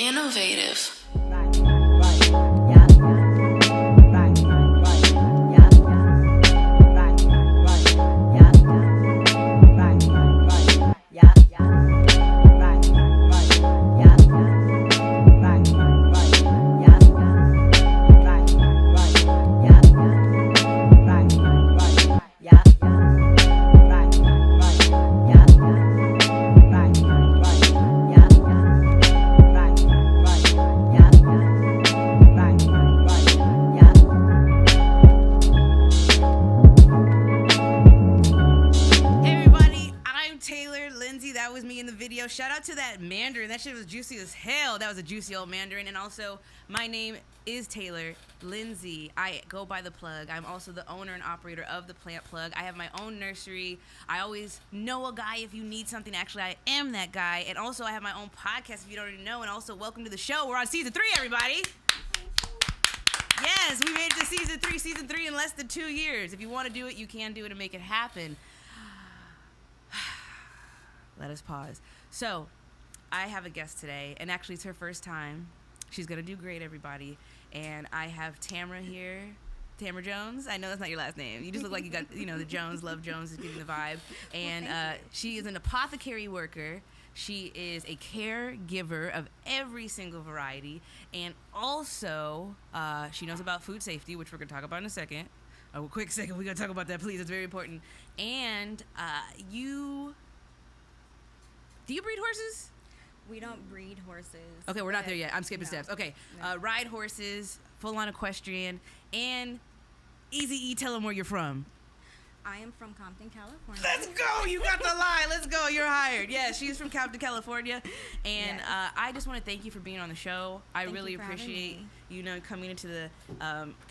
Innovative. Shout out to that Mandarin. That shit was juicy as hell. That was a juicy old Mandarin. And also, my name is Taylor Lindsay. I go by The Plug. I'm also the owner and operator of The Plant Plug. I have my own nursery. I always know a guy if you need something. Actually, I am that guy. And also, I have my own podcast if you don't already know. And also, welcome to the show. We're on season 3, everybody. Yes, we made it to season 3 in less than 2 years. If you want to do it, you can do it and make it happen. Let us pause. So, I have a guest today, and actually it's her first time. She's going to do great, everybody. And I have Tamra here. Jarrel Jones. I know that's not your last name. You just look like you got, the Jones, Love Jones is giving the vibe. And she is an apothecary worker. She is a caregiver of every single variety. And also, she knows about food safety, which we're going to talk about in a second. A quick second. We're going to talk about that, please. It's very important. And do you breed horses? We don't breed horses. Okay, we're not there yet. I'm skipping steps. Okay, ride horses, full-on equestrian, and Easy E, tell them where you're from. I am from Compton, California. Let's go! You got the line. Let's go. You're hired. Yeah, she's from Compton, California. And yes. I just want to thank you for being on the show. I really appreciate coming into the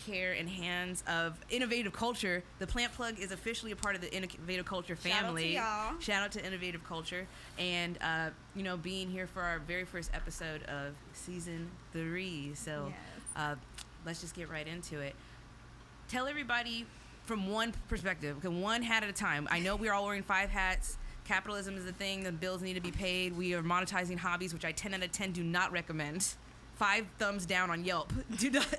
care and hands of innovative culture. The Plant Plug is officially a part of the innovative culture family. Shout out to y'all. Shout out to innovative culture. And, being here for our very first episode of season 3. So yes. Let's just get right into it. Tell everybody from one perspective, okay, one hat at a time. I know we're all wearing 5 hats. Capitalism is the thing. The bills need to be paid. We are monetizing hobbies, which I 10 out of 10 do not recommend. 5 thumbs down on Yelp.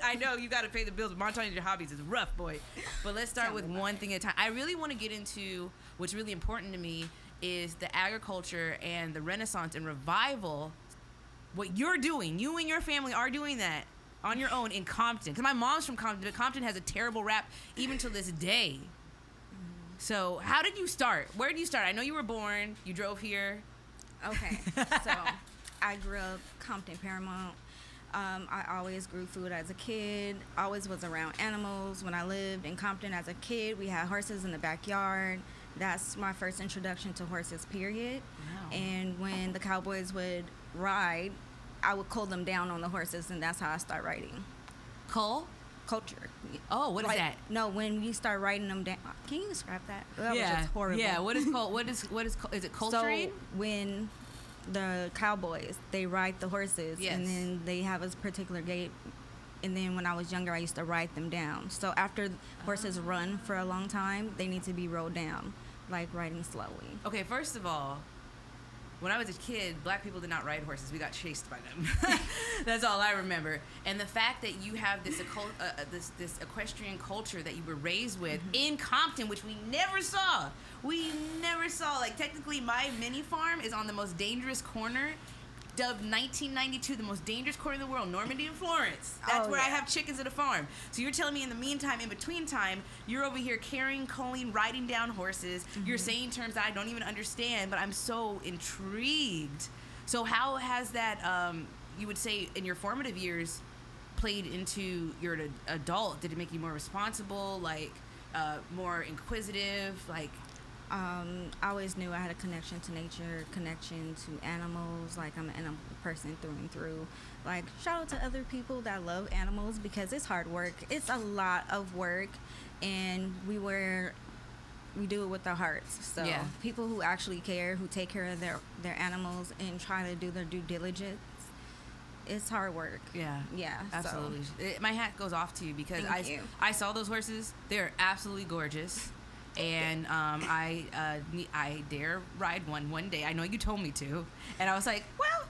I know you got to pay the bills, but monetizing your hobbies is rough, boy. But let's start with one thing at a time. I really want to get into what's really important to me is the agriculture and the Renaissance and revival. What you're doing, you and your family are doing that on your own in Compton. Because my mom's from Compton, but Compton has a terrible rap even to this day. So how did you start? Where did you start? I know you were born. You drove here. Okay. So I grew up Compton, Paramount. I always grew food as a kid. Always was around animals. When I lived in Compton as a kid, we had horses in the backyard. That's my first introduction to horses, period. Wow. And when the cowboys would ride, I would cull them down on the horses, and that's how I start riding. Cull? Culture. Oh, what is that? No, when you start riding them down. Can you describe that? That was just horrible. Yeah, what is it culturing? So when the cowboys, they ride the horses, yes. And then they have a particular gait. And then when I was younger, I used to ride them down. So after horses run for a long time, they need to be rolled down, like riding slowly. Okay, first of all, when I was a kid, black people did not ride horses. We got chased by them. That's all I remember. And the fact that you have this equestrian culture that you were raised with in Compton, which we never saw. Like, technically, my mini farm is on the most dangerous corner, dubbed 1992, the most dangerous corner in the world, Normandy and Florence. That's where I have chickens at a farm. So you're telling me in the meantime, in between time, you're over here carrying, culling, riding down horses. You're saying terms that I don't even understand, but I'm so intrigued. So how has that, you would say, in your formative years, played into your adult? Did it make you more responsible, like more inquisitive, like? I always knew I had a connection to nature, connection to animals. Like, I'm an animal person through and through. Like, shout out to other people that love animals because it's hard work. It's a lot of work, and we do it with our hearts. So people who actually care, who take care of their animals and try to do their due diligence, it's hard work. Yeah. Yeah. Absolutely. My hat goes off to you because I saw those horses. They're absolutely gorgeous. And I dare ride one day. I know you told me to, and I was like, well,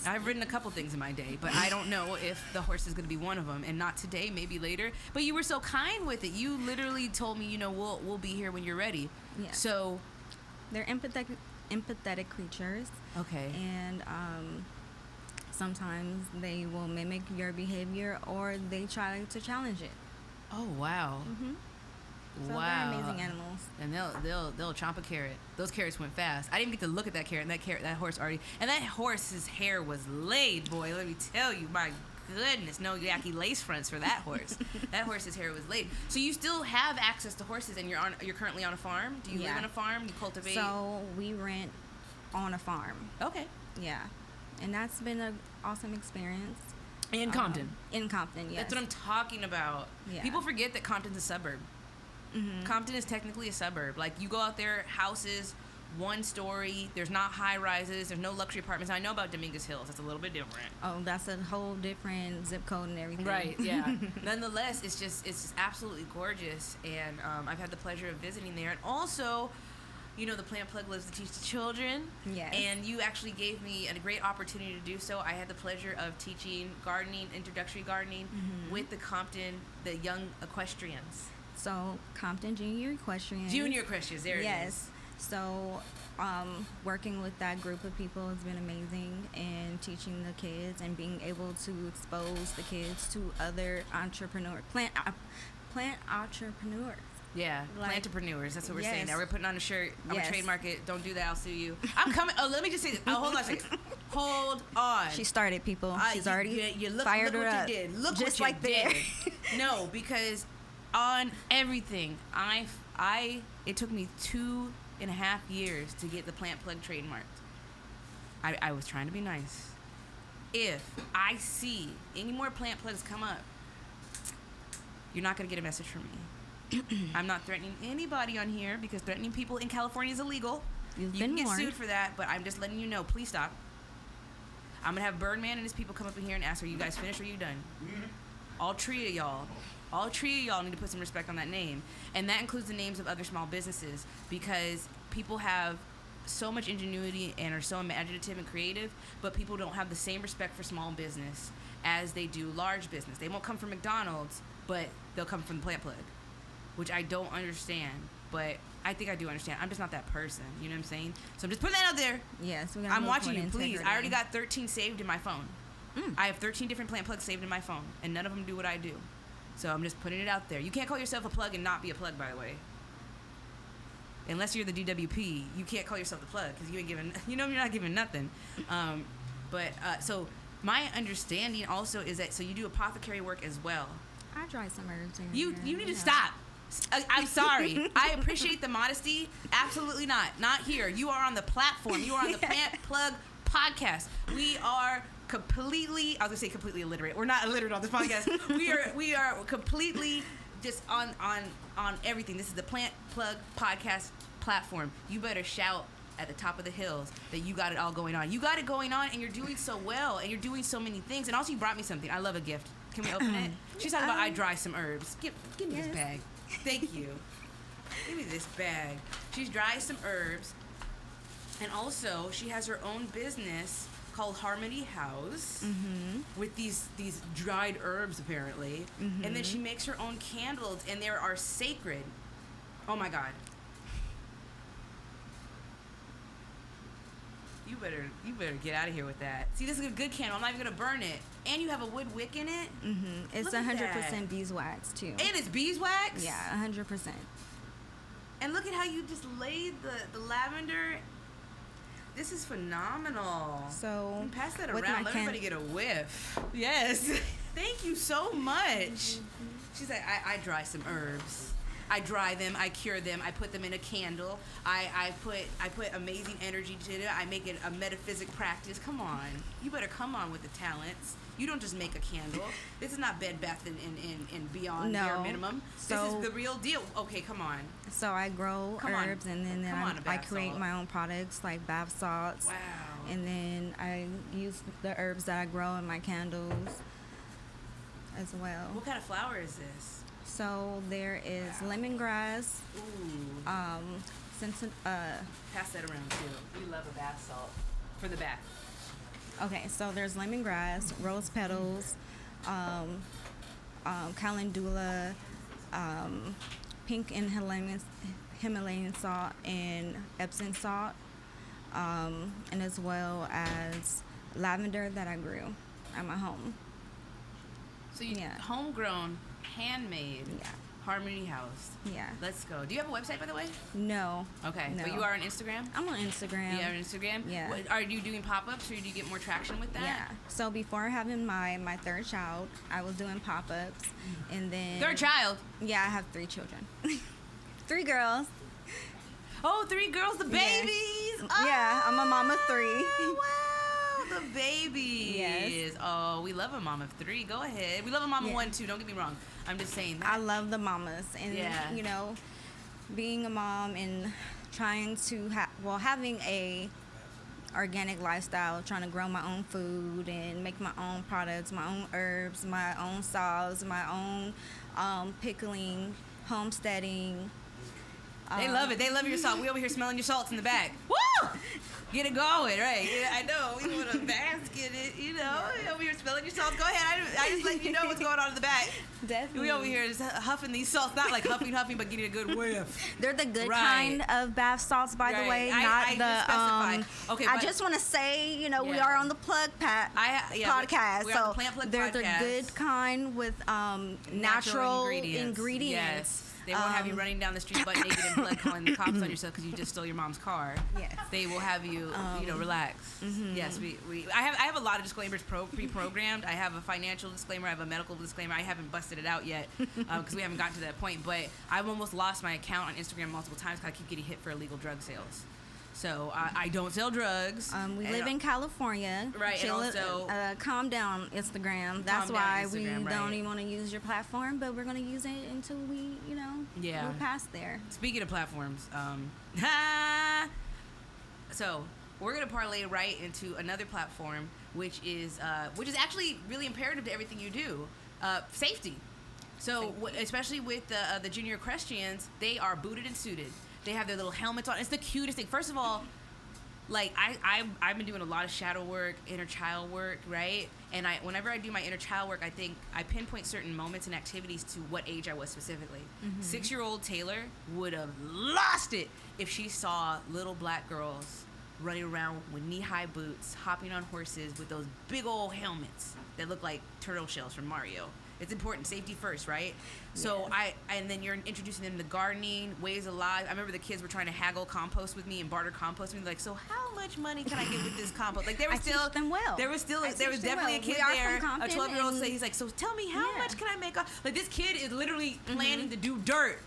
I've ridden a couple things in my day, but I don't know if the horse is going to be one of them, and not today, maybe later. But you were so kind with it. You literally told me, we'll be here when you're ready. Yeah. So they're empathetic creatures. Okay. And sometimes they will mimic your behavior, or they try to challenge it. Oh wow. Mm-hmm. So Wow. they're amazing animals. And they'll chomp a carrot. Those carrots went fast. I didn't get to look at that carrot, and that horse already. And that horse's hair was laid, boy. Let me tell you, my goodness, no yucky lace fronts for that horse. That horse's hair was laid. So you still have access to horses, and you're currently on a farm. Do you live on a farm? You cultivate? So we rent on a farm. Okay. Yeah, and that's been an awesome experience. In Compton. In Compton, yes. That's what I'm talking about. Yeah. People forget that Compton's a suburb. Mm-hmm. Compton is technically a suburb. Like, you go out there, houses, one story. There's not high rises. There's no luxury apartments. I know about Dominguez Hills. That's a little bit different. Oh, that's a whole different zip code and everything. Right. Yeah. Nonetheless, it's just absolutely gorgeous, and I've had the pleasure of visiting there. And also, the Plant Plug lives to teach the children. Yes. And you actually gave me a great opportunity to do so. I had the pleasure of teaching gardening, introductory gardening, with the young equestrians. So Compton Junior Equestrian. Junior Equestrians, there it is. Yes. So working with that group of people has been amazing, and teaching the kids and being able to expose the kids to other plant entrepreneurs. Yeah, Like, plantapreneurs. That's what we're yes. saying. Now we're putting on a shirt. I'm Yes. gonna trademark it. Don't do that. I'll sue you. I'm coming. Oh, let me just say this. Oh, hold on a second. Hold on. She started, people. She's already look, fired look her what up. You did. Look just what like you there. did. No, because on everything, it took me 2.5 years to get the Plant Plug trademarked. I was trying to be nice. If I see any more plant plugs come up, you're not gonna get a message from me. I'm not threatening anybody on here, because threatening people in California is illegal. You can get sued for that, but I'm just letting you know, please stop. I'm going to have Birdman and his people come up in here and ask, are you guys finished or are you done? All three of y'all need to put some respect on that name. And that includes the names of other small businesses, because people have so much ingenuity and are so imaginative and creative, but people don't have the same respect for small business as they do large business. They won't come from McDonald's, but they'll come from the Plant Plug, which I don't understand, but I think I do understand. I'm just not that person, you know what I'm saying? So I'm just putting that out there. Yes, I'm watching you, please. I already got 13 saved in my phone. I have 13 different plant plugs saved in my phone, and none of them do what I do. So I'm just putting it out there. You can't call yourself a plug and not be a plug, by the way. Unless you're the DWP, you can't call yourself the plug, because you ain't giving, you're not giving nothing. So my understanding also is that, so you do apothecary work as well. I dry some herbs in You here, need to stop. I'm sorry. I appreciate the modesty. Absolutely not. Not here. You are on the platform. You are on the Plant Plug podcast. We are completely, I was going to say completely illiterate. We're not illiterate on this podcast. We are completely just on everything. This is the Plant Plug podcast platform. You better shout at the top of the hills that you got it all going on. You got it going on, and you're doing so well, and you're doing so many things. And also, you brought me something. I love a gift. Can we open it? She's talking about I dry some herbs. Give me this bag. Thank you. Give me this bag. She's dried some herbs, and also she has her own business called Harmony Houz, with these dried herbs apparently, and then she makes her own candles, and they are sacred. Oh my God. You better get out of here with that. See, this is a good candle. I'm not even gonna burn it. And you have a wood wick in it. It's 100% beeswax too. And it's beeswax. Yeah, 100%. And look at how you just laid the lavender. This is phenomenal. So pass that around. Let everybody get a whiff. Yes. Thank you so much. She's like, I dry some herbs. I dry them, I cure them, I put them in a candle. I put amazing energy to it. I make it a metaphysic practice. Come on. You better come on with the talents. You don't just make a candle. This is not Bed Bath and Beyond bare minimum. This is the real deal. Okay, come on. So I grow herbs, and then I create my own products like bath salts. Wow. And then I use the herbs that I grow in my candles as well. What kind of flower is this? So there is lemongrass. Ooh. Pass that around too. We love a bath salt for the bath. Okay, so there's lemongrass, rose petals, calendula, pink and Himalayan salt, and Epsom salt, and as well as lavender that I grew at my home. So you homegrown, handmade. Yeah. Harmony House. Yeah. Let's go. Do you have a website, by the way? No. Okay. No. But you are on Instagram? I'm on Instagram. Yeah, on Instagram? Yeah. Are you doing pop-ups, or do you get more traction with that? Yeah. So before having my third child, I was doing pop-ups, and then... Third child? Yeah, I have 3 children. 3 girls. Oh, 3 girls, the babies! Yes. Oh, yeah, I'm a mom of 3. Wow, the babies. Yes. Oh, we love a mom of 3. Go ahead. We love a mom of 1, too. Don't get me wrong. I'm just saying that. I love the mamas, and you know, being a mom and trying to having a organic lifestyle, trying to grow my own food and make my own products, my own herbs, my own salves, my own pickling, homesteading. They love it. They love your salt. We over here smelling your salts in the back. Woo! Get it going, right? Yeah, I know. We want to bask in it, you know. Over here smelling your salts. Go ahead. I just let you know what's going on in the back. Definitely. We over here just huffing these salts. Not like huffing, but getting a good whiff. They're the good kind of bath salts, by the way. I specify. Okay, I just want to say, you know, we are on the Plug podcast. We're on the Plant Plug they're podcast. the good kind with natural ingredients. Yes. They won't have you running down the street butt naked and blood calling the cops on yourself because you just stole your mom's car. Yes. They will have you, relax. Mm-hmm. Yes, I have a lot of disclaimers pre-programmed. I have a financial disclaimer. I have a medical disclaimer. I haven't busted it out yet because we haven't gotten to that point. But I've almost lost my account on Instagram multiple times because I keep getting hit for illegal drug sales. So I don't sell drugs. We live in California. Right, and also... calm down, Instagram. That's why we don't even want to use your platform, but we're going to use it until we, we're past there. Speaking of platforms, so we're going to parlay right into another platform, which is actually really imperative to everything you do, safety. So especially with the junior equestrians, they are booted and suited. They have their little helmets on. It's the cutest thing. First of all, like I've been doing a lot of shadow work, inner child work, right? And whenever I do my inner child work, I think I pinpoint certain moments and activities to what age I was specifically. Mm-hmm. 6-year-old Taylor would have lost it if she saw little black girls running around with knee-high boots, hopping on horses with those big old helmets that look like turtle shells from Mario. It's important, safety first, right? Yes. So and then you're introducing them to gardening, ways of life. I remember the kids were trying to haggle compost with me and barter compost with me. Like, so how much money can I get with this compost? Like, there was still them well. There was definitely a kid there, a 12-year-old. So he's like, so tell me how much can I make? Like, this kid is literally planning to do dirt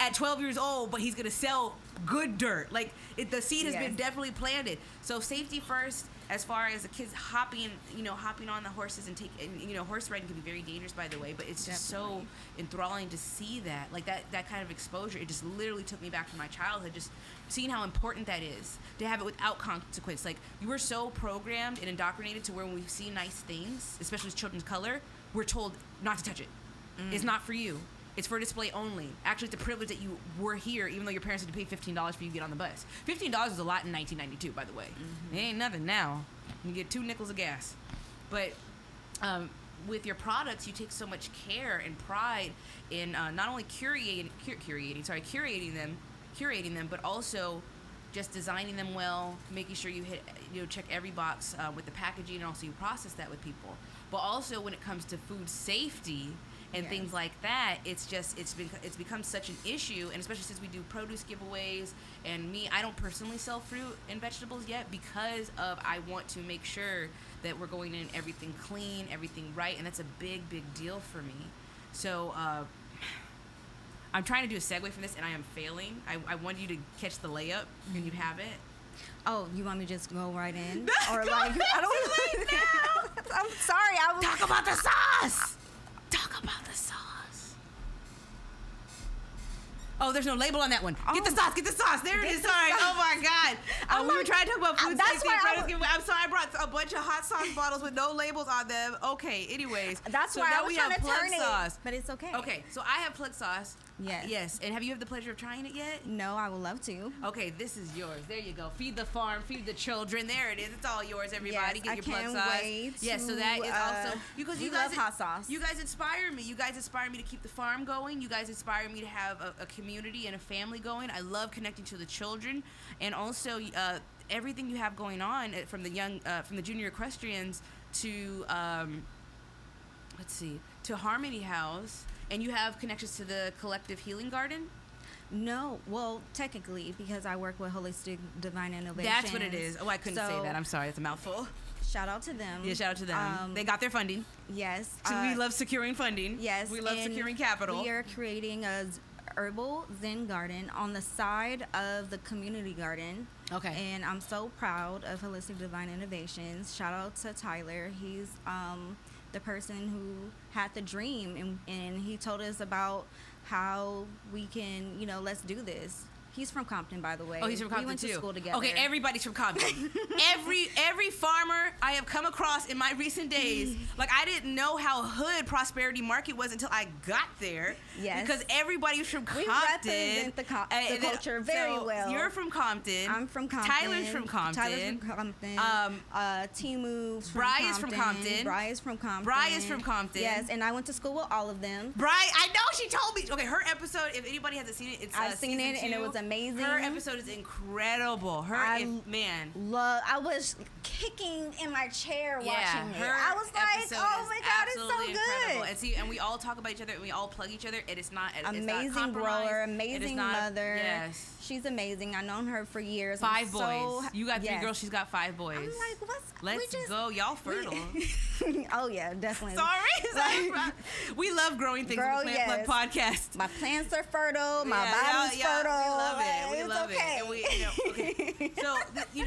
at 12 years old, but he's gonna sell good dirt. Like, the seed has been definitely planted. So safety first. As far as the kids hopping on the horses and horse riding can be very dangerous, by the way, but it's just so enthralling to see that, like that kind of exposure. It just literally took me back to my childhood, just seeing how important that is to have it without consequence. Like, you were so programmed and indoctrinated to where when we see nice things, especially with children's color, we're told not to touch it. It's not for you. It's for display only. Actually, it's a privilege that you were here, even though your parents had to pay $15 for you to get on the bus. $15 was a lot in 1992, by the way. Mm-hmm. It ain't nothing now. You get 2 nickels of gas. But with your products, you take so much care and pride in not only curating them, but also just designing them well, making sure you check every box with the packaging, and also you process that with people. But also when it comes to food safety and things like that, it's become such an issue, and especially since we do produce giveaways, and I don't personally sell fruit and vegetables yet because I want to make sure that we're going in everything clean, everything right, and that's a big deal for me. So I'm trying to do a segue from this, and I am failing. I want you to catch the layup, and you have it. Oh, you want me to just go right in? Or like, I don't know. I'm sorry. Talk about the sauce. Talk about the sauce. Oh, there's no label on that one. Get the sauce. There it is. Sorry. Oh my God. We were trying to talk about food safety. I'm sorry. I brought a bunch of hot sauce bottles with no labels on them. Okay. Anyways. That's why I was trying to turn it. But it's okay. Okay. So I have plug sauce. Yes. Yes. And have you had the pleasure of trying it yet? No, I would love to. Okay, this is yours. There you go. Feed the farm, feed the children. There it is. It's all yours, everybody. Yes, Get your I plug can't sauce. wait Yes, so to, that is also because we you guys love hot sauce. You guys inspire me. You guys inspire me to keep the farm going. You guys inspire me to have a community and a family going. I love connecting to the children, and also everything you have going on from the junior equestrians to to Harmony House, and you have connections to the Collective Healing Garden. No, well, technically, because I work with Holistic Divine Innovation. That's what it is. Oh, I couldn't say that. I'm sorry. It's a mouthful. Shout out to them. Yeah, shout out to them. They got their funding. Yes. So we love securing funding. Yes. We love securing capital. We are creating a herbal Zen garden on the side of the community garden. Okay. And I'm so proud of Holistic Divine Innovations. Shout out to Tyler. He's the person who had the dream, and he told us about how we can, let's do this. He's from Compton, by the way. Oh, he's from Compton we went too. To school together. Okay, everybody's from Compton. every farmer I have come across in my recent days, like I didn't know how hood Prosperity Market was until I got there. Yes. Because everybody was from Compton. We represent the culture very well. You're from Compton. I'm from Compton. Tyler's from Compton. Timu's from Bri Compton. is from Compton. Bri is from Compton. Bri is from Compton. Yes, and I went to school with all of them. Bri, I know, she told me. Okay, her episode, if anybody hasn't seen it, it's I've seen it, and it was amazing. Her episode is incredible. Man. I was kicking in my chair watching it. I was like, oh my God, it's so incredible. good. And we all talk about each other, and we all plug each other, and it's not amazing grower, amazing mother. Yes. She's amazing. I've known her for years. 5 boys. You got 3 girls, she's got 5 boys. I'm like, let's go. Y'all fertile. Oh, yeah, definitely. Sorry. We love growing things on the Plant Plug podcast. My plants are fertile. My body's fertile. We love it. Okay. And okay. So,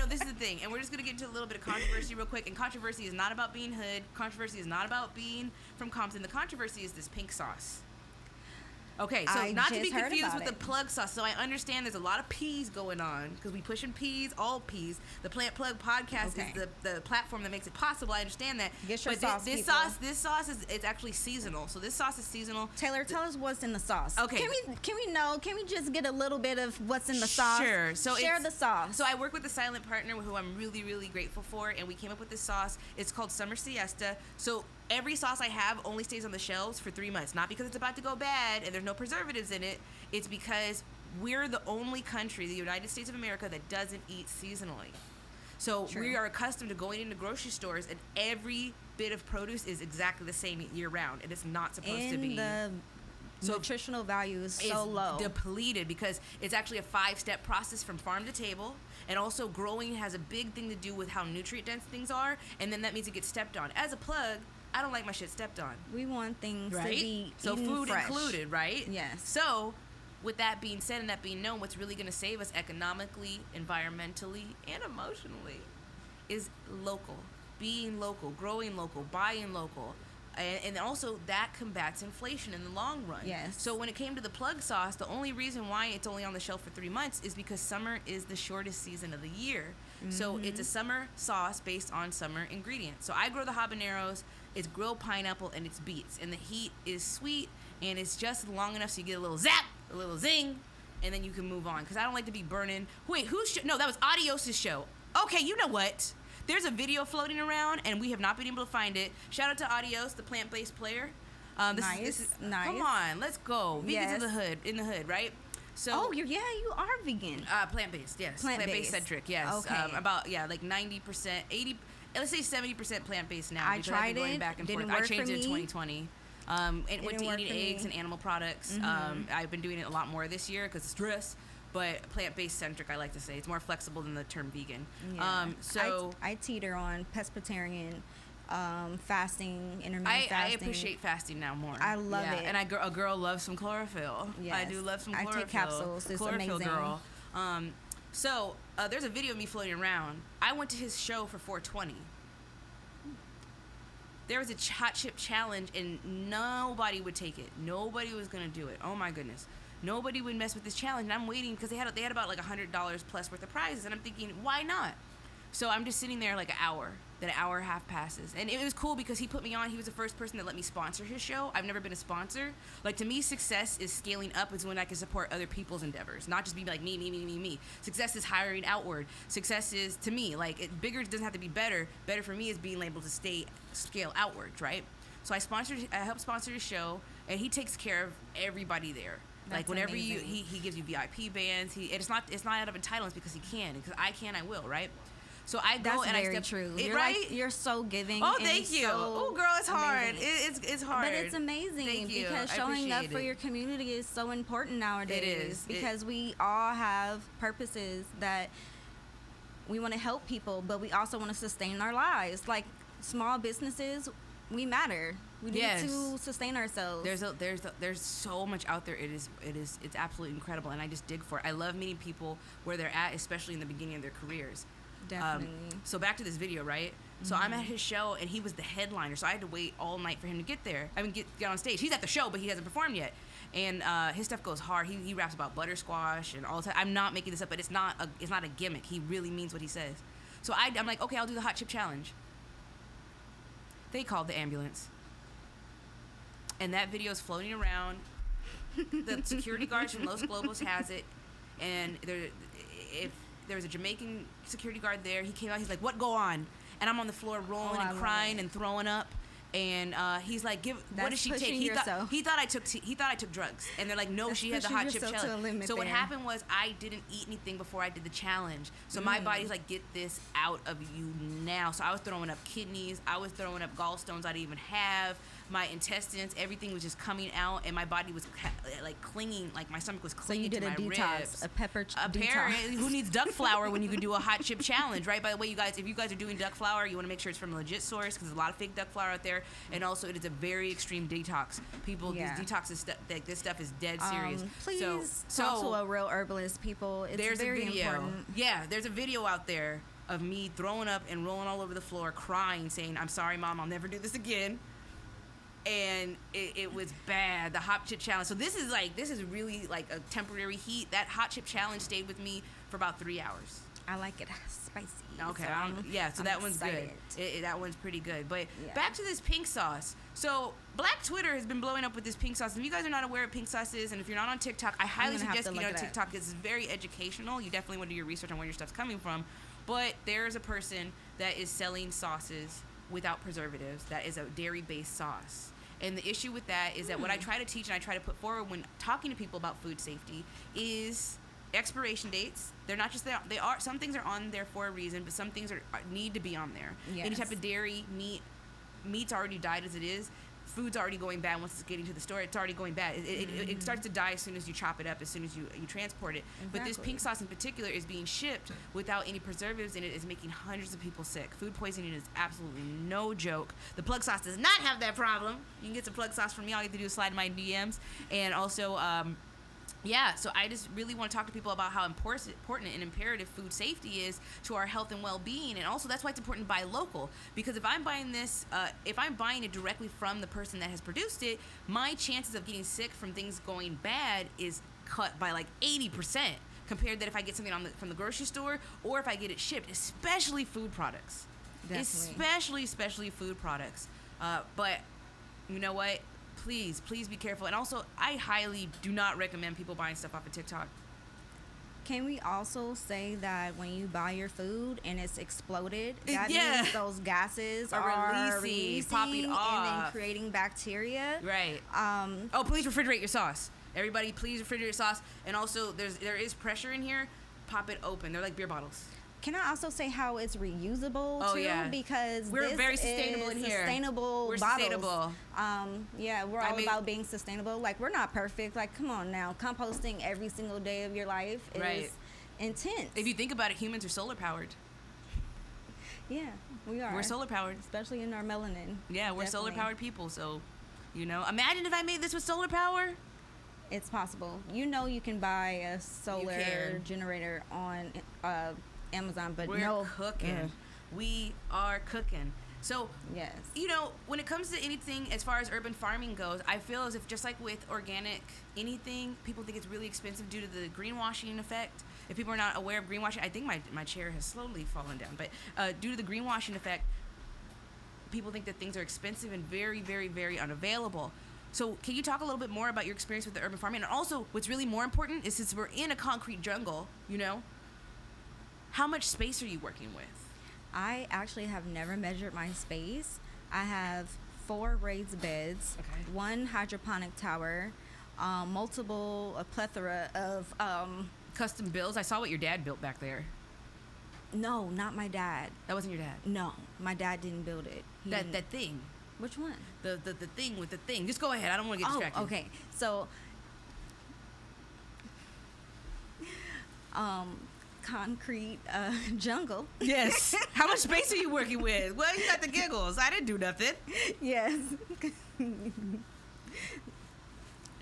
this is the thing. And we're just going to get into a little bit of controversy real quick. And controversy is not about being hood. Controversy is not about being from Compton. The controversy is this pink sauce. Okay, so not to be confused with the plug sauce. So I understand there's a lot of peas going on because we pushing peas, all peas. The Plant Plug podcast is the platform that makes it possible. I understand that. Get your sauce, this sauce is it's actually seasonal. So this sauce is seasonal. Taylor, tell us what's in the sauce. Okay. Can we just get a little bit of what's in the sauce? Sure. So share the sauce. So I work with a silent partner who I'm really, really grateful for, and we came up with this sauce. It's called Summer Siesta. So every sauce I have only stays on the shelves for 3 months. Not because it's about to go bad and there's no preservatives in it. It's because we're the only country, the United States of America, that doesn't eat seasonally. So we are accustomed to going into grocery stores, and every bit of produce is exactly the same year round, and it's not supposed to be. The nutritional value is so low. Depleted because it's actually a 5-step process from farm to table. And also growing has a big thing to do with how nutrient dense things are, and then that means it gets stepped on. As a plug, I don't like my shit stepped on. We want things to be food fresh. Included, right? Yes. So, with that being said and that being known, what's really going to save us economically, environmentally, and emotionally is local. Being local, growing local, buying local. And also that combats inflation in the long run. Yes. So when it came to the plug sauce, the only reason why it's only on the shelf for 3 months is because summer is the shortest season of the year. Mm-hmm. So it's a summer sauce based on summer ingredients. So I grow the habaneros, it's grilled pineapple, and it's beets. And the heat is sweet, and it's just long enough so you get a little zap, a little zing, and then you can move on. Because I don't like to be burning. Wait, whose show? No, that was Adios's show. Okay, you know what? There's a video floating around, and we have not been able to find it. Shout out to Adios, the plant-based player. Nice. Come on, let's go. Vegans in the hood, right? So, you are vegan. Plant-based, yes. Plant-based Centric, yes. Okay. Like 90%, 80, let's say 70% plant-based now. I tried going it. Back and Didn't forth. work I changed for it in me. 2020. And went to eating eggs and animal products. Mm-hmm. I've been doing it a lot more this year because of stress. But plant-based centric, I like to say. It's more flexible than the term vegan. Yeah. So I teeter on pescatarian, fasting, intermittent fasting. I appreciate fasting now more. I love it. And a girl loves some chlorophyll. Yes. I do love some chlorophyll. I take capsules. It's chlorophyll amazing. Girl. So there's a video of me floating around. I went to his show for 420. There was a hot chip challenge, and nobody would take it. Nobody was going to do it. Oh, my goodness. Nobody would mess with this challenge, and I'm waiting because they had about like $100 plus worth of prizes, and I'm thinking, why not? So I'm just sitting there like an hour, Then an hour and a half passes. And it was cool because he put me on. He was the first person that let me sponsor his show. I've never been a sponsor. Like, to me, success is scaling up is when I can support other people's endeavors, not just be like me. Success is hiring outward. Success is, to me, like, bigger doesn't have to be better. Better for me is being able to scale outwards, right? So I helped sponsor his show, and he takes care of everybody there. That's like, whenever amazing. he gives you VIP bands. It's not out of entitlements because he can. Because I can, I will, right? So I go That's and very I step true. It, You're right? like, you're so giving. Oh, and thank you. so Oh, girl, it's hard. amazing. It's hard. But it's amazing Thank you. because I showing up appreciate for it. your community is so important nowadays. It is. Because we all have purposes that we want to help people, but we also want to sustain our lives. Like, small businesses, we matter. We need to sustain ourselves. There's so much out there. It's absolutely incredible, and I just dig for it. I love meeting people where they're at, especially in the beginning of their careers. Definitely. So back to this video, right? So I'm at his show, and he was the headliner, so I had to wait all night for him to get there. I mean, get on stage. He's at the show, but he hasn't performed yet. And his stuff goes hard. He raps about buttersquash and all the time. I'm not making this up, but it's not a gimmick. He really means what he says. So I'm like, okay, I'll do the hot chip challenge. They called the ambulance. And that video is floating around. The security guards from Los Globos has it. And if there was a Jamaican security guard there, he came out, he's like, what go on? And I'm on the floor rolling and crying and throwing up. And he's like, what did she take? He thought I took drugs. And they're like, no, she had the hot chip challenge. So what happened was I didn't eat anything before I did the challenge. So my body's like, get this out of you now. So I was throwing up kidneys. I was throwing up gallstones I didn't even have. My intestines, everything was just coming out, and my body was like clinging, like my stomach was clinging to my ribs. So you did a detox, a pepper Apparently, detox. Who needs duck flour when you can do a hot chip challenge, right? By the way, you guys, if you guys are doing duck flour, you want to make sure it's from a legit source because there's a lot of fake duck flour out there, and also it is a very extreme detox. People, these detoxes, this stuff is dead serious. Please talk to a real herbalist, people. It's very important. Yeah, there's a video out there of me throwing up and rolling all over the floor, crying, saying, "I'm sorry, Mom, I'll never do this again." And it was bad, the hot chip challenge. So this is really like a temporary heat. That hot chip challenge stayed with me for about 3 hours. I like it spicy. Okay, so that one's excited. good. That one's pretty good. But back to this pink sauce. So Black Twitter has been blowing up with this pink sauce. If you guys are not aware of pink sauce is, and if you're not on TikTok, I highly suggest getting on TikTok. It's very educational. You definitely want to do your research on where your stuff's coming from. But there's a person that is selling sauces without preservatives that is a dairy-based sauce. And the issue with that is that what I try to teach and I try to put forward when talking to people about food safety is expiration dates. They're not just there. They are, some things are on there for a reason, but some things need to be on there. Yes. Any type of dairy, meat's already died as it is. Food's already going bad once it's getting to the store. It's already going bad. It starts to die as soon as you chop it up, as soon as you transport it. Exactly. But this pink sauce in particular is being shipped without any preservatives in it. Is making hundreds of people sick. Food poisoning is absolutely no joke. The plug sauce does not have that problem. You can get some plug sauce from me. All you have to do is slide in my DMs. And also, so I just really want to talk to people about how important and imperative food safety is to our health and well-being. And also that's why it's important to buy local. Because if I'm buying this, if I'm buying it directly from the person that has produced it, my chances of getting sick from things going bad is cut by like 80% compared that if I get something from the grocery store or if I get it shipped, especially food products. Definitely. Especially food products. But you know what? Please be careful. And also, I highly do not recommend people buying stuff off of TikTok. Can we also say that when you buy your food and it's exploded, that means those gases are releasing, popping off, and then creating bacteria? Right. Please refrigerate your sauce. Everybody, please refrigerate your sauce. And also, there is pressure in here. Pop it open. They're like beer bottles. Can I also say how it's reusable too? Yeah. Because we're very sustainable in here. We're bottles. Sustainable. We're all about being sustainable. Like, we're not perfect. Like, come on now. Composting every single day of your life is intense. If you think about it, humans are solar powered. Yeah, we are. We're solar powered. Especially in our melanin. Yeah, we're solar powered people. So, imagine if I made this with solar power. It's possible. You can buy a solar generator on Amazon, but we're cooking. We are cooking. So, yes. When it comes to anything as far as urban farming goes, I feel as if just like with organic anything, people think it's really expensive due to the greenwashing effect. If people are not aware of greenwashing, I think my chair has slowly fallen down, but due to the greenwashing effect, people think that things are expensive and very, very, very unavailable. So can you talk a little bit more about your experience with the urban farming? And also, what's really more important is, since we're in a concrete jungle, you know, how much space are you working with? I actually have never measured my space. I have 4 raised beds, 1 hydroponic tower, a plethora of custom builds. I saw what your dad built back there. No, not my dad. That wasn't your dad? No, my dad didn't build it. That thing. Which one? The thing with the thing. Just go ahead. I don't want to get distracted. Okay. So, concrete jungle. Yes. How much space are you working with? Well, you got the giggles. I didn't do nothing. Yes.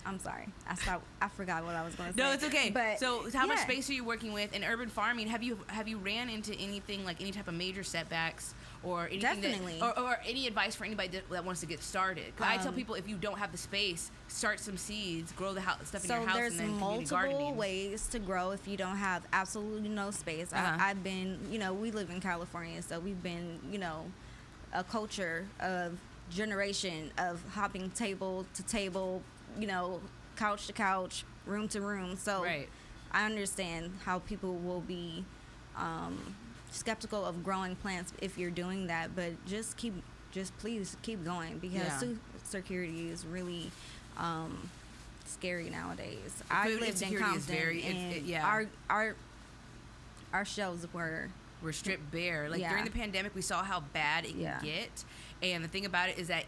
I'm sorry. I forgot what I was going to say. No, it's okay. But so, how much space are you working with in urban farming? Have you ran into anything like any type of major setbacks or anything? Definitely. Or any advice for anybody that wants to get started? Because I tell people, if you don't have the space, start some seeds, grow the stuff in your house, and then community gardening. So there's multiple ways to grow if you don't have absolutely no space. I've been, we live in California, so we've been, a culture of generation of hopping table to table, couch to couch, room to room. So right. I understand how people will be skeptical of growing plants if you're doing that, but please keep going, because food security is really scary nowadays. I lived in Compton, and our shelves were stripped bare. Like during the pandemic, we saw how bad it can get, and the thing about it is that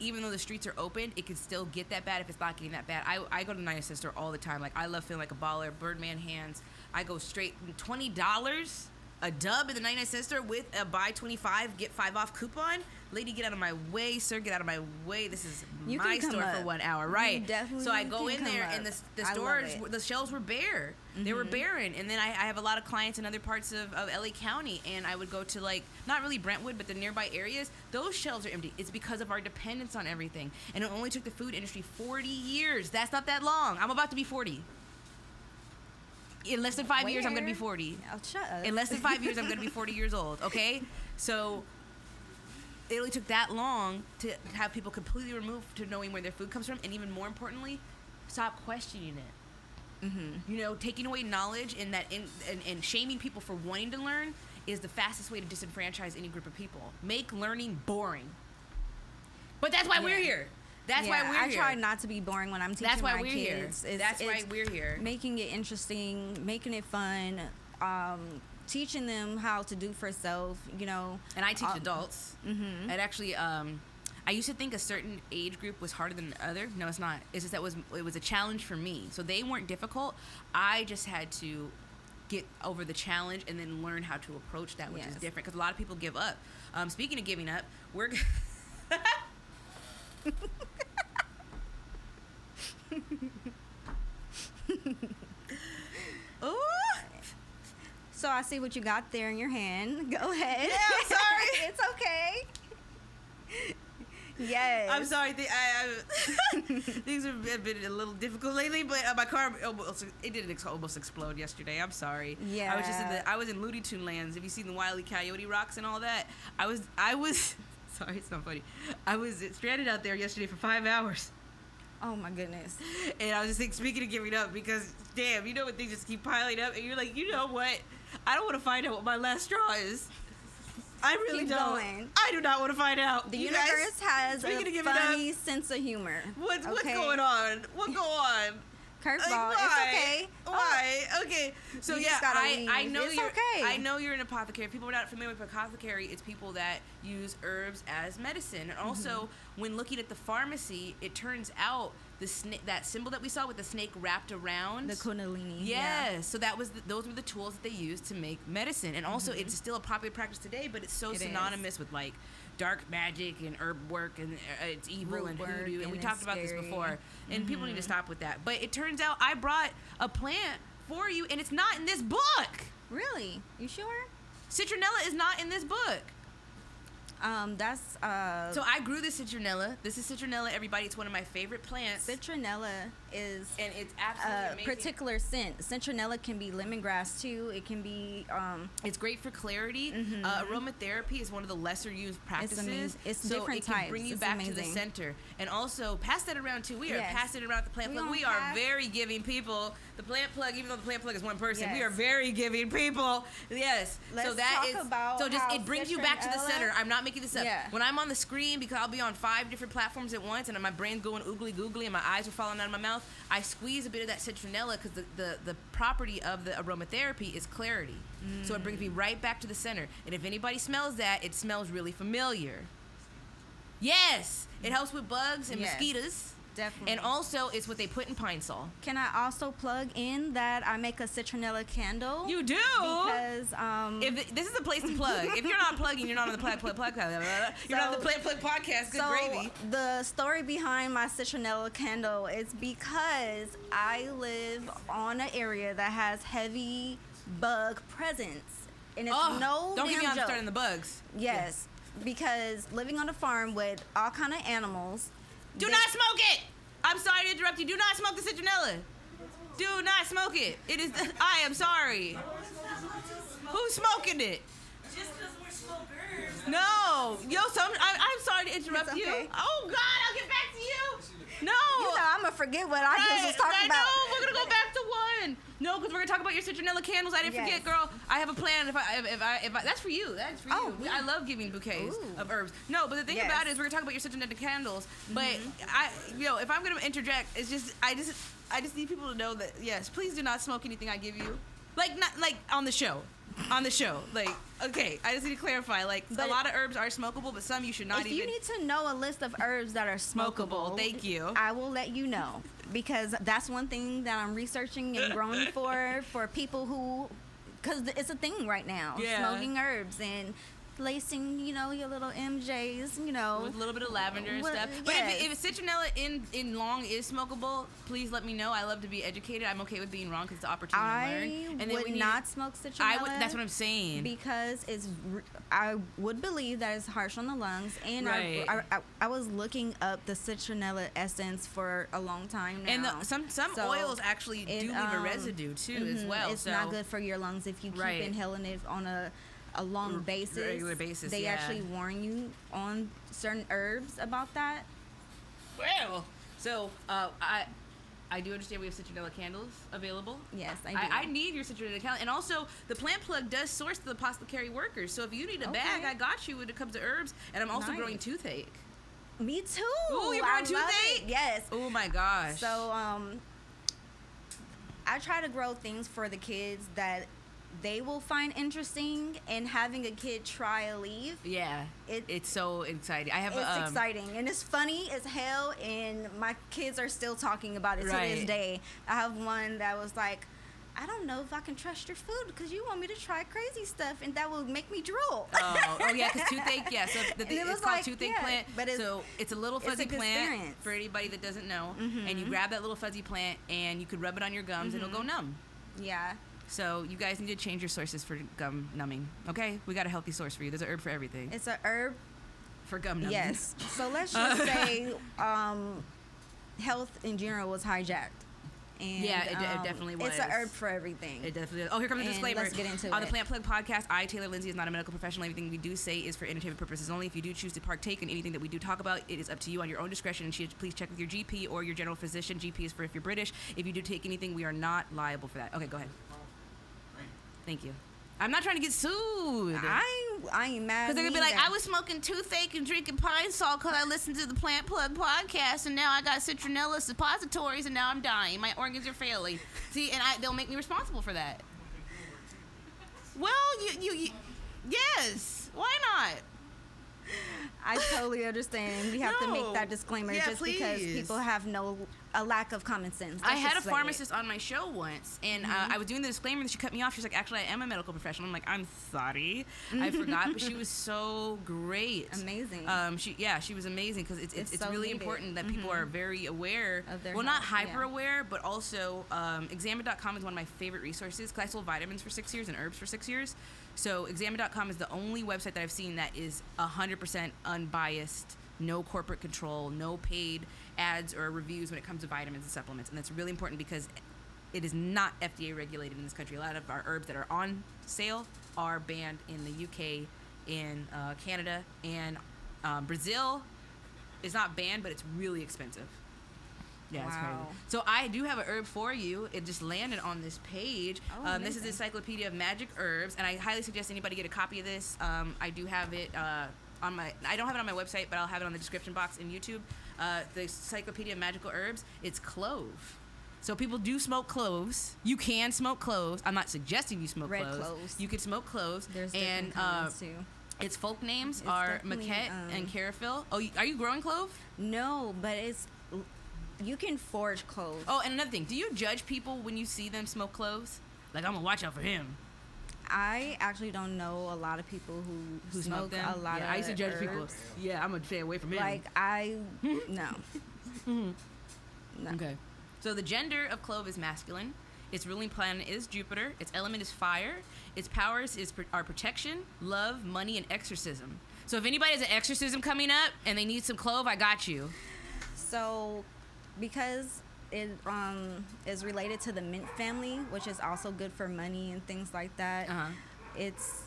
even though the streets are open, it can still get that bad if it's not getting that bad. I go to Night Sister all the time. Like, I love feeling like a baller, Birdman hands. I go straight $20 a dub in the Night Sister with a buy 25, get 5 off coupon. Lady, get out of my way. Sir, get out of my way. This is my store for 1 hour. Right. So I go in there, and the stores, the shelves were bare. Mm-hmm. They were barren. And then I have a lot of clients in other parts of LA County, and I would go to, like, not really Brentwood, but the nearby areas. Those shelves are empty. It's because of our dependence on everything. And it only took the food industry 40 years. That's not that long. I'm about to be 40. In less than 5 years, I'm going to be 40. Oh, shut up. In less than 5 years, I'm going to be 40 years old, okay? So it only took that long to have people completely removed to knowing where their food comes from, and even more importantly, stop questioning it. Mm-hmm. Taking away knowledge and shaming people for wanting to learn is the fastest way to disenfranchise any group of people. Make learning boring. But that's why we're here. That's why we're here. I try not to be boring when I'm teaching my kids. That's why we're here. Making it interesting, making it fun, teaching them how to do for self, And I teach adults. Mm-hmm. And actually, I used to think a certain age group was harder than the other. No, it's not. It's just that it was a challenge for me. So they weren't difficult. I just had to get over the challenge and then learn how to approach that, which is different, because a lot of people give up. Speaking of giving up, we're... Ooh. So I see what you got there in your hand. Go ahead. Yeah, I'm sorry. It's okay. Yes. I'm sorry. Things have been a little difficult lately, but my car almost explode yesterday. I'm sorry. Yeah. I was in Looney Tune lands. Have you seen the Wile E. Coyote rocks and all that? I was sorry, it's not funny. I was stranded out there yesterday for 5 hours. Oh my goodness. And I was just thinking, speaking of giving up, because damn, when things just keep piling up, and you're like, you know what? I don't want to find out what my last straw is. I really don't. Going. I do not want to find out. The universe has a funny sense of humor. What's going on? What go on? Curveball. It's okay. Why? Okay. So I know it's okay. I know you're an apothecary. If people are not familiar with apothecary, it's people that use herbs as medicine. And also, when looking at the pharmacy, it turns out that symbol that we saw with the snake wrapped around the kundalini. Yes. Yeah. So those were the tools that they used to make medicine. And also, it's still a popular practice today, but it's so synonymous with like dark magic and herb work, and it's evil Root and work, hoodoo, and we talked about this before, and people need to stop with that. But it turns out I brought a plant for you, and it's not in this book. Really? You sure? Citronella is not in this book. So I grew this citronella. This is citronella, everybody. It's one of my favorite plants. Citronella is and it's absolutely amazing. Particular scent. Citronella can be lemongrass too. It can be. It's great for clarity. Aromatherapy is one of the lesser used practices. It's so different it can types. bring you It's back amazing. to the center, and also pass that around too. We are passing it around the plant plug. We are very giving people. The plant plug, even though the plant plug is one person, we are very giving people. Yes. Let's so that talk is about so just how it brings you back to the center. I'm not making this up. Yeah. When I'm on the screen, because I'll be on 5 different platforms at once, and my brain's going oogly googly, and my eyes are falling out of my mouth, I squeeze a bit of that citronella because the property of the aromatherapy is clarity. So it brings me right back to the center. And if anybody smells that, it smells really familiar. Yes, it helps with bugs and mosquitoes. Definitely. And also, it's what they put in Pine Sol. Can I also plug in that I make a citronella candle? You do? Because this is the place to plug. If you're not plugging, you're not on the Plug podcast. You're not on the Plant Plug podcast. Good gravy. The story behind my citronella candle is because I live on an area that has heavy bug presence. And it's no don't get me on joke. starting the bugs. Yes, because living on a farm with all kind of animals. Do not smoke it! I'm sorry to interrupt you. Do not smoke the citronella. Do not smoke it. It is. I am sorry. Who's smoking it? Just because we're smokers. No. I'm sorry to interrupt you. Okay. Oh, God. I'll get back to you. No. I'm going to forget what I just was talking about. No, we're going to go back to one. No, because we're going to talk about your citronella candles. I didn't forget, girl. I have a plan. If I that's for you. That's for you. Yeah. I love giving bouquets of herbs. No, but the thing about it is we're going to talk about your citronella candles. But if I'm going to interject, it's just I just need people to know that yes, please do not smoke anything I give you. Not on the show. On the show, okay, I just need to clarify. A lot of herbs are smokable, but some you should not if even. If you need to know a list of herbs that are smokable, thank you. I will let you know because that's one thing that I'm researching and growing for people who, because it's a thing right now, smoking herbs and lacing, your little MJs, with a little bit of lavender and stuff. But if citronella in long is smokable, please let me know. I love to be educated. I'm okay with being wrong because it's the opportunity to learn. And I would not smoke citronella. That's what I'm saying. Because I would believe that it's harsh on the lungs. And I was looking up the citronella essence for a long time now. And some oils actually do leave a residue too as well. It's not good for your lungs if you keep inhaling it on a long basis. Regular basis, they actually warn you on certain herbs about that. Well, so I do understand we have citronella candles available. Yes, I do. I need your citronella candle. And also, the Plant Plug does source the Apothecary workers. So if you need a bag, I got you when it comes to herbs. And I'm also growing toothache. Me too. Oh, you're growing toothache? Yes. Oh, my gosh. So I try to grow things for the kids that they will find interesting, and having a kid try a leaf. Yeah, it's so exciting. It's exciting, and it's funny as hell, and my kids are still talking about it to this day. I have one that was like, I don't know if I can trust your food because you want me to try crazy stuff, and that will make me drool. Oh yeah, because toothache, so it's called toothache plant. But it's a little fuzzy plant for anybody that doesn't know, and you grab that little fuzzy plant, and you could rub it on your gums, and it'll go numb. Yeah. So you guys need to change your sources for gum numbing. Okay, we got a healthy source for you. There's an herb for everything. It's an herb for gum numbing. Yes. So let's just say health in general was hijacked. And, it definitely was. It's an herb for everything. It definitely is. Oh, here comes a disclaimer. Let's get into it. On the Plant Plug podcast, I, Taylor Lindsay, is not a medical professional. Everything we do say is for entertainment purposes only. If you do choose to partake in anything that we do talk about, it is up to you on your own discretion. And please check with your GP or your general physician. GP is for if you're British. If you do take anything, we are not liable for that. Okay, go ahead. Thank you. I'm not trying to get sued. I ain't mad. Because they're going to be like, I was smoking toothache and drinking Pine Sol because I listened to the Plant Plug podcast, and now I got citronella suppositories, and now I'm dying. My organs are failing. See, and they'll make me responsible for that. Well, you yes. Why not? I totally understand. We have to make that disclaimer because people have a lack of common sense. I had a pharmacist on my show once, and I was doing the disclaimer, and she cut me off. She's like, actually, I am a medical professional. I'm like, I'm sorry. I forgot, but she was so great. Amazing. She was amazing because it's so really important that people are very aware of their health, not hyper aware, but also Examine.com is one of my favorite resources because I sold vitamins for 6 years and herbs for 6 years. So Examine.com is the only website that I've seen that is 100% unbiased no corporate control, no paid ads or reviews when it comes to vitamins and supplements. And that's really important because it is not FDA regulated in this country. A lot of our herbs that are on sale are banned in the UK, in Canada, and Brazil is not banned, but it's really expensive. Yeah, it's crazy. So I do have an herb for you. It just landed on this page. This is the Encyclopedia of Magic Herbs, and I highly suggest anybody get a copy of this. I do have it on my. I don't have it on my website, but I'll have it on the description box in YouTube. The Encyclopedia of Magical Herbs. It's clove. So people do smoke cloves. You can smoke cloves. I'm not suggesting you smoke cloves. You can smoke cloves. There's different kinds too. Its folk names are Maquette and Carafil. Oh, are you growing clove? No, but you can forage cloves. Oh, and another thing, do you judge people when you see them smoke cloves? Like, I'm gonna watch out for him. I actually don't know a lot of people who smoke them. a lot of I used to judge herbs. people. Yeah, I'm gonna stay away from him. Like no. No. Okay. So the gender of clove is masculine. Its ruling planet is Jupiter. Its element is fire. Its powers are protection, love, money, and exorcism. So if anybody has an exorcism coming up and they need some clove, I got you. So, because it is related to the mint family, which is also good for money and things like that. It's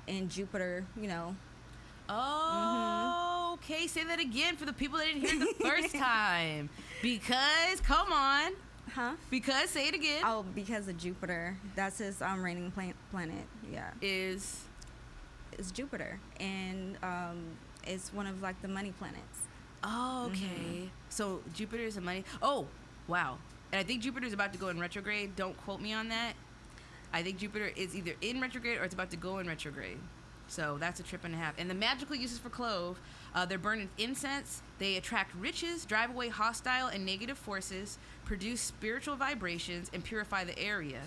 in Jupiter, you know. Oh, okay. Say that again for the people that didn't hear it the first time. Because, come on. Because, say it again. Oh, because of Jupiter. That's his reigning planet. Yeah. Is Jupiter. And it's one of, like, the money planets. Oh, okay. So Jupiter is a money. Oh, wow. And I think Jupiter is about to go in retrograde. Don't quote me on that. I think Jupiter is either in retrograde or it's about to go in retrograde. So that's a trip and a half. And the magical uses for clove, they're burned in incense. They attract riches, drive away hostile and negative forces, produce spiritual vibrations, and purify the area.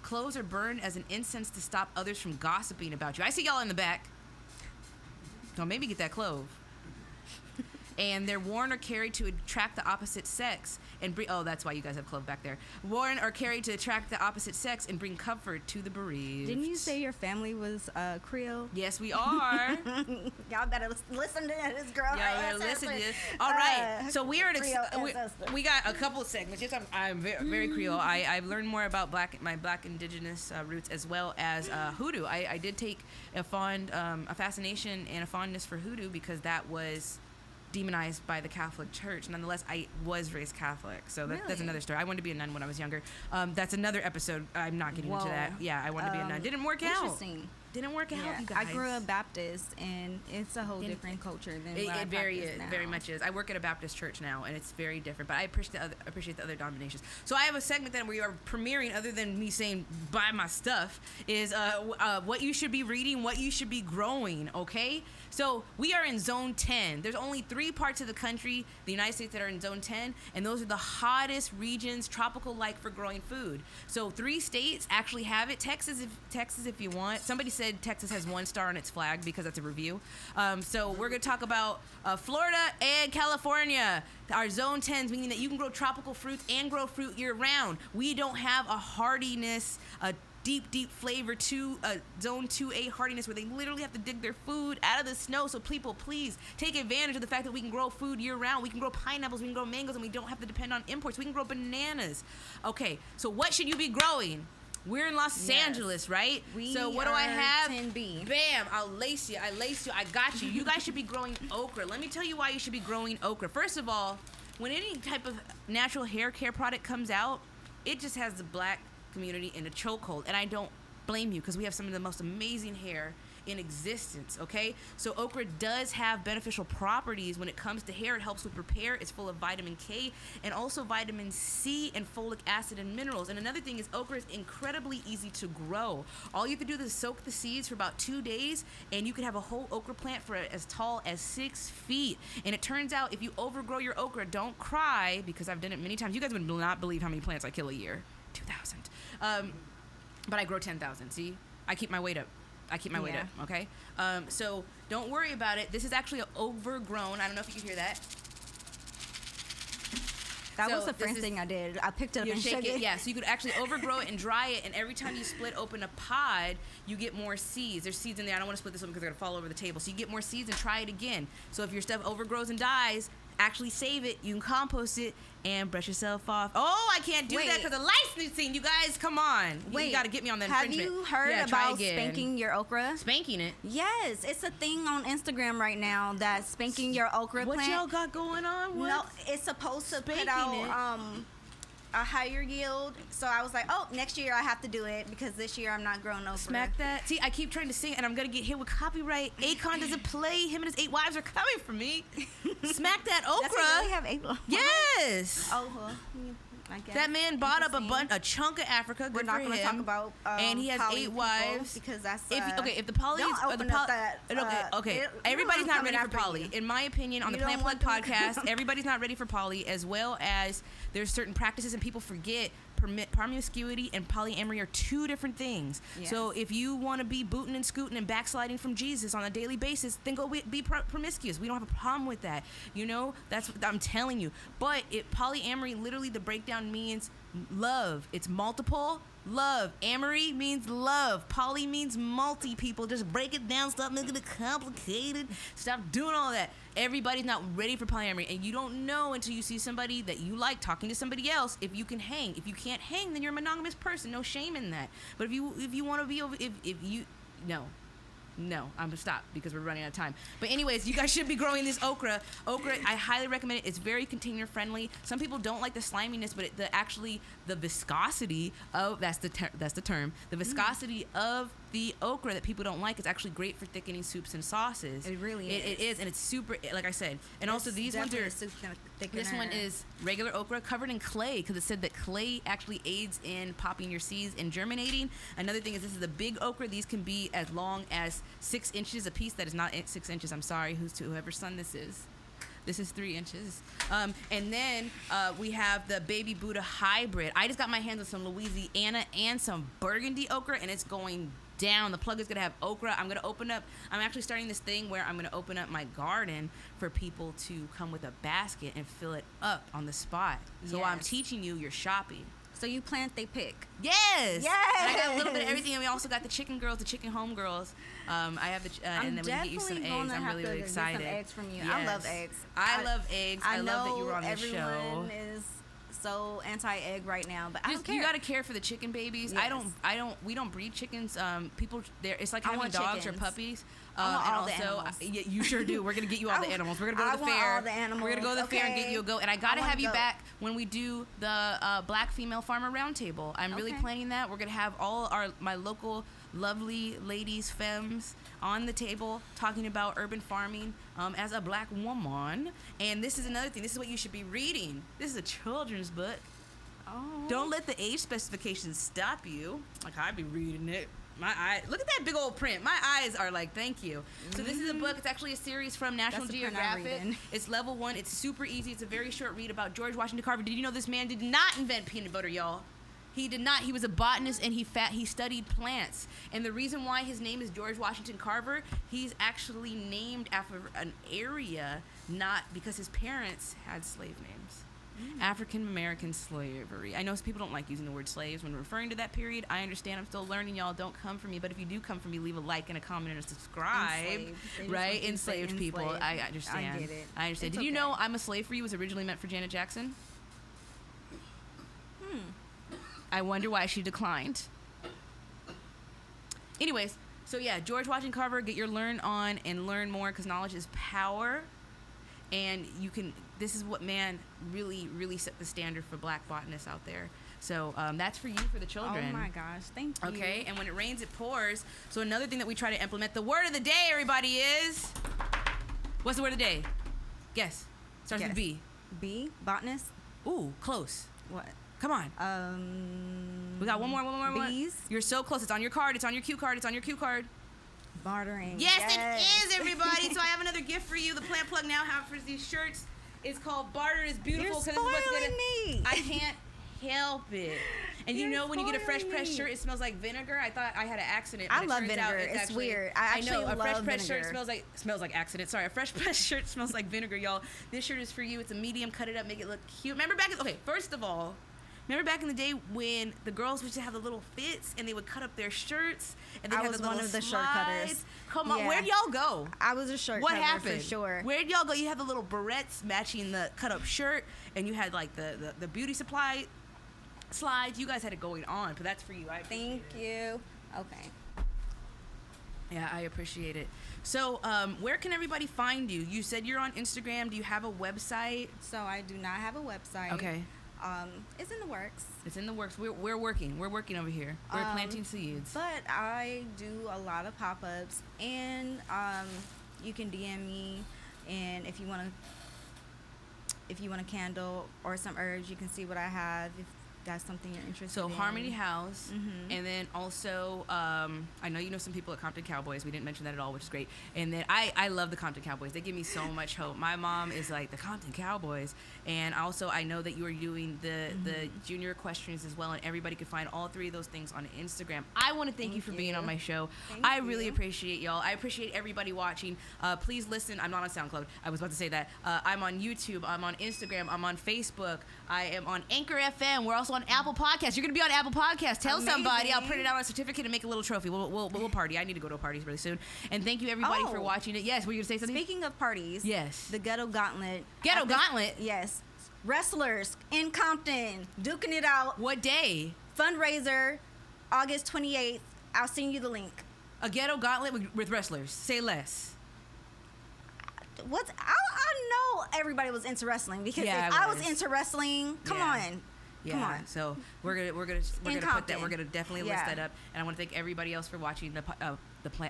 Cloves are burned as an incense to stop others from gossiping about you. I see y'all in the back. So maybe get that clove. And they're worn or carried to attract the opposite sex and bring. Oh, that's why you guys have clove back there. Worn or carried to attract the opposite sex and bring comfort to the bereaved. Didn't you say your family was Creole? Yes, we are. Y'all better listen to this girl. Y'all better listen to this. All right. So we are we got a couple of segments. Yes, I'm very, very Creole. I've learned more about my black indigenous roots as well as hoodoo. I did take a fascination and a fondness for hoodoo because that was demonized by the Catholic Church. Nonetheless, I was raised Catholic, so that's another story. I wanted to be a nun when I was younger. That's another episode. I'm not getting into that. Yeah, I wanted to be a nun. Didn't work out. Interesting. Didn't work out, you guys. I grew up Baptist, and it's a whole different culture than what I practice now. Very much is. I work at a Baptist church now, and it's very different. But I appreciate the other denominations. So I have a segment that we are premiering, other than me saying buy my stuff, is what you should be reading, what you should be growing. Okay. So we are in Zone 10. There's only 3 parts of the country, the United States, that are in Zone 10, and those are the hottest regions, tropical-like, for growing food. So 3 states actually have it. Texas, if you want. Somebody said Texas has 1 star on its flag because that's a review. So we're going to talk about Florida and California. Our Zone 10s, meaning that you can grow tropical fruits and grow fruit year-round. We don't have a hardiness, a deep flavor to Zone 2A hardiness where they literally have to dig their food out of the snow. So people, please take advantage of the fact that we can grow food year-round. We can grow pineapples, we can grow mangoes, and we don't have to depend on imports. We can grow bananas. Okay, so what should you be growing? We're in Los Angeles, right? So what do I have? 10B. Bam! I'll lace you. I got you. You guys should be growing okra. Let me tell you why you should be growing okra. First of all, when any type of natural hair care product comes out, it just has the black community in a chokehold, and I don't blame you because we have some of the most amazing hair in existence. Okay, so okra does have beneficial properties when it comes to hair. It helps with repair. It's full of vitamin K and also vitamin C and folic acid and minerals. And another thing is okra is incredibly easy to grow. All you have to do is soak the seeds for about 2 days, and you can have a whole okra plant for as tall as 6 feet. And it turns out if you overgrow your okra, don't cry, because I've done it many times. You guys would not believe how many plants I kill a year. 2,000. But I grow 10,000. See, I keep my weight up. Okay? So don't worry about it. This is actually an overgrown. I don't know if you can hear that. That So was the this first is- thing I did. I picked it up You and shake shook it, it. yeah. So you could actually overgrow it and dry it, and every time you split open a pod, you get more seeds. There's seeds in there. I don't want to split this one because they're gonna fall over the table. So you get more seeds and try it again. So if your stuff overgrows and dies, actually save it. You can compost it and brush yourself off. Oh, I can't do that because of licensing. You guys, come on. You got to get me on the have infringement. you heard Yeah, try about again. spanking your okra? Spanking it? Yes, it's a thing on Instagram right now that's spanking your okra What plant. y'all got going on? What? No, it's supposed to Spanking put out it. a higher yield. So I was like, oh, next year I have to do it because this year I'm not growing okra. Smack that. See, I keep trying to sing, and I'm gonna get hit with copyright. Akon doesn't play. Him and his 8 wives are coming for me. Smack that okra. Does he really have 8 wives? Yes. Oh, well, I guess. That man bought up Interesting. a chunk of Africa. Good We're not for going to him. talk about and he has poly 8 people wives because that's if the poly don't is open up that, okay. you Everybody's know I'm not ready coming for after poly. you. In my opinion, on You the don't Plant Plug want to- podcast, everybody's not ready for poly, as well as there's certain practices and people forget promiscuity and polyamory are 2 different things. Yes. So if you want to be booting and scooting and backsliding from Jesus on a daily basis, then go be promiscuous. We don't have a problem with that. You know, that's what I'm telling you. But polyamory, literally the breakdown means love. It's multiple love. Amory means love. Poly means multi. People just break it down. Stop making it complicated. Stop doing all that. Everybody's not ready for polyamory, and you don't know until you see somebody that you like talking to somebody else if you can hang. If you can't hang, then you're a monogamous person. No shame in that. But if you want to be if you no, I'm gonna stop because we're running out of time. But anyways, you guys should be growing this okra. Okra, I highly recommend it. It's very container friendly. Some people don't like the sliminess, but the viscosity of that's the term. The viscosity of the okra that people don't like is actually great for thickening soups and sauces. It really is. It is, and it's super. Like I said, and also these ones are. This one is regular okra covered in clay because it said that clay actually aids in popping your seeds and germinating. Another thing is this is a big okra. These can be as long as 6 inches a piece. That is not 6 inches. I'm sorry, whoever's son this is. This is 3 inches. And then we have the Baby Buddha hybrid. I just got my hands on some Louisiana and some Burgundy okra, and it's going down. The plug is going to have okra. I'm actually starting this thing where I'm going to open up my garden for people to come with a basket and fill it up on the spot. So while I'm teaching you, you're shopping. So you plant, they pick. Yes. Yes. And I got a little bit of everything, and we also got the chicken girls, the chicken homegirls. I have and then we can get you some eggs. I'm really, really excited. Get some eggs from you. Yes. I love eggs. I love eggs. I love that you were on the show. Everyone is so anti-egg right now, but I don't care. You gotta care for the chicken babies. Yes. We don't breed chickens. People there. It's like I having want dogs chickens. or puppies. I want and all the also, animals. yeah, you sure do. We're gonna get you all the animals. We're gonna go to the I want fair. all the animals. We're gonna go to the fair and get Okay. you a goat. And I gotta I want have a you goat. back when we do the Black Female Farmer Roundtable. I'm really Okay. planning that. We're gonna have all my local lovely ladies, femmes, on the table talking about urban farming as a Black woman. And this is another thing. This is what you should be reading. This is a children's book. Oh. Don't let the age specifications stop you. Like I'd be reading it. My eye. Look at that big old print. My eyes are like, thank you. So this is a book. It's actually a series from National That's the print I'm Geographic. reading. It's level 1. It's super easy. It's a very short read about George Washington Carver. Did you know this man did not invent peanut butter, y'all? He did not. He was a botanist and he studied plants. And the reason why his name is George Washington Carver, he's actually named after an area, not because his parents had slave names. African American slavery. I know some people don't like using the word slaves when referring to that period. I understand. I'm still learning. Y'all don't come for me. But if you do come for me, leave a like and a comment and a subscribe. Right? Enslaved people. I understand. I get it. I understand. It's Did you okay. know I'm a Slave for You was originally meant for Janet Jackson? I wonder why she declined. Anyways, so yeah, George Washington Carver, get your learn on and learn more because knowledge is power. And this is what man really, really set the standard for Black botanists out there. So that's for you, for the children. Oh my gosh, thank you. Okay, and when it rains, it pours. So another thing that we try to implement, the word of the day, everybody, is... What's the word of the day? Guess. Starts with B. B, botanist. Ooh, close. What? Come on. We got one more. Bees. You're so close. It's on your card. It's on your cue card. Bartering. Yes, it is, everybody. So I have another gift for you. The Plant Plug now has for these shirts. It's called Barter is Beautiful. You're 'cause this is what's spoiling gonna- me. I can't help it. And you know when you get a fresh pressed shirt, it smells like vinegar. I thought I had an accident. I love vinegar. It's weird. I know a fresh love pressed shirt vinegar. smells like accident. Sorry, a fresh pressed shirt smells like vinegar, y'all. This shirt is for you. It's a medium. Cut it up, make it look cute. First of all, remember back in the day when the girls used to have the little fits and they would cut up their shirts and they I had was the one little of the slides? shirt cutters. Come on, Yeah. where'd y'all go? I was a shirt What cutter happened? for sure. Where'd y'all go? You had the little barrettes matching the cut up shirt, and you had like the beauty supply slides. You guys had it going on, but that's for you. Thank you. Okay. Yeah, I appreciate it. So, where can everybody find you? You said you're on Instagram. Do you have a website? So I do not have a website. Okay. It's in the works. It's in the works. We're working. We're working over here. We're planting seeds. But I do a lot of pop-ups, and you can DM me, and if you want a candle or some herbs, you can see what I have. If that's something you're interested in. So Harmony House, Mhm. and then also I know you know some people at Compton Cowboys. We didn't mention that at all, which is great. And then I love the Compton Cowboys. They give me so much hope. My mom is like the Compton Cowboys, and also I know that you are doing the junior equestrians as well, and everybody can find all three of those things on Instagram. I want to thank you for being on my show. Thank I really you. appreciate y'all. I appreciate everybody watching. Please listen. I'm not on SoundCloud. I was about to say that. I'm on YouTube. I'm on Instagram. I'm on Facebook. I am on Anchor FM. We're also on Apple Podcasts. You're going to be on Apple Podcasts. Tell somebody. I'll print it out on a certificate and make a little trophy. We'll party. I need to go to a party really soon. And thank you, everybody, for watching it. Yes, were you going to say something? Speaking of parties, Yes. the Ghetto Gauntlet. Ghetto Gauntlet? Yes. Wrestlers in Compton, duking it out. What day? Fundraiser, August 28th. I'll send you the link. A Ghetto Gauntlet with wrestlers. Say less. I know everybody was into wrestling because Yeah, if I I was was. into wrestling, come Yeah. on. Yeah, Come on. so we're gonna put that. Compton. We're gonna definitely list that up, and I want to thank everybody else for watching the I was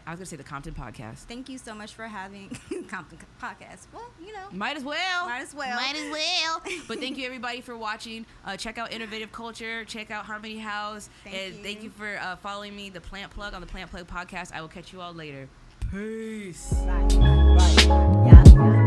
gonna say the Compton podcast. Thank you so much for having Compton podcast. Well, you know, Might as well. Might as well. Might as well. But thank you everybody for watching. Check out Innovative Culture. Check out Harmony House. Thank you for following me, the Plant Plug, on the Plant Plug podcast. I will catch you all later. Peace. Bye. Yeah.